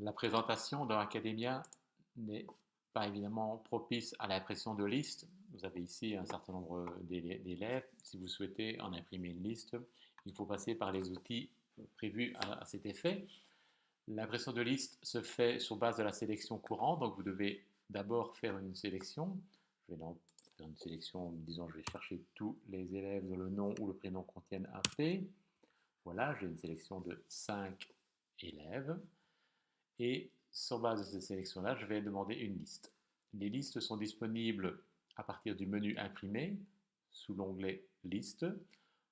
La présentation dans Academia n'est pas évidemment propice à l'impression de listes. Vous avez ici un certain nombre d'élèves. Si vous souhaitez en imprimer une liste, il faut passer par les outils prévus à cet effet. L'impression de liste se fait sur base de la sélection courante, donc vous devez d'abord faire une sélection. Je vais donc faire une sélection, disons, je vais chercher tous les élèves dont le nom ou le prénom contiennent un P. Voilà, j'ai une sélection de 5 élèves. Et sur base de cette sélection-là, je vais demander une liste. Les listes sont disponibles à partir du menu Imprimer, sous l'onglet Liste.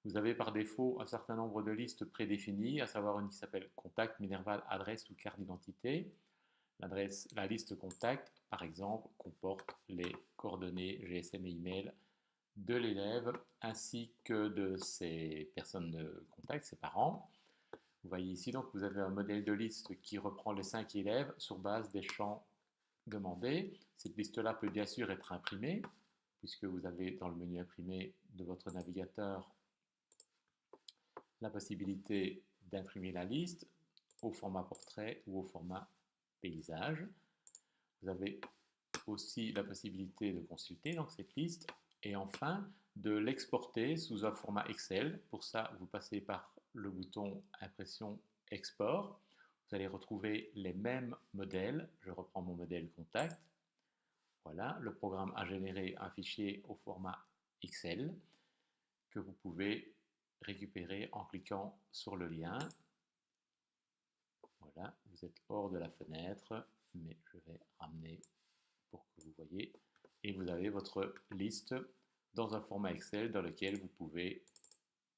Vous avez par défaut un certain nombre de listes prédéfinies, à savoir une qui s'appelle Contact, Minerval, Adresse ou Carte d'identité. La liste Contact, par exemple, comporte les coordonnées GSM et email de l'élève ainsi que de ses personnes de contact, ses parents. Vous voyez ici donc vous avez un modèle de liste qui reprend les 5 élèves sur base des champs demandés. Cette liste-là peut bien sûr être imprimée, puisque vous avez dans le menu imprimé de votre navigateur la possibilité d'imprimer la liste au format portrait ou au format paysage. Vous avez aussi la possibilité de consulter donc cette liste et enfin de l'exporter sous un format Excel. Pour ça, vous passez par le bouton Impression Export. Vous allez retrouver les mêmes modèles. Je reprends mon modèle Contact. Voilà, le programme a généré un fichier au format Excel que vous pouvez récupérer en cliquant sur le lien. Voilà, vous êtes hors de la fenêtre, mais je vais ramener pour que vous voyez. Et vous avez votre liste dans un format Excel dans lequel vous pouvez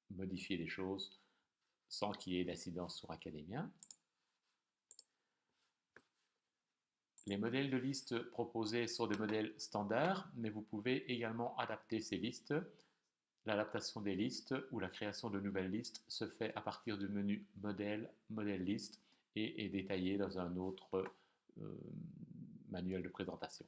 modifier les choses sans qu'il y ait d'incidence sur Academia. Les modèles de liste proposés sont des modèles standards, mais vous pouvez également adapter ces listes. L'adaptation des listes ou la création de nouvelles listes se fait à partir du menu Modèle, Modèle Liste et est détaillée dans un autre manuel de présentation.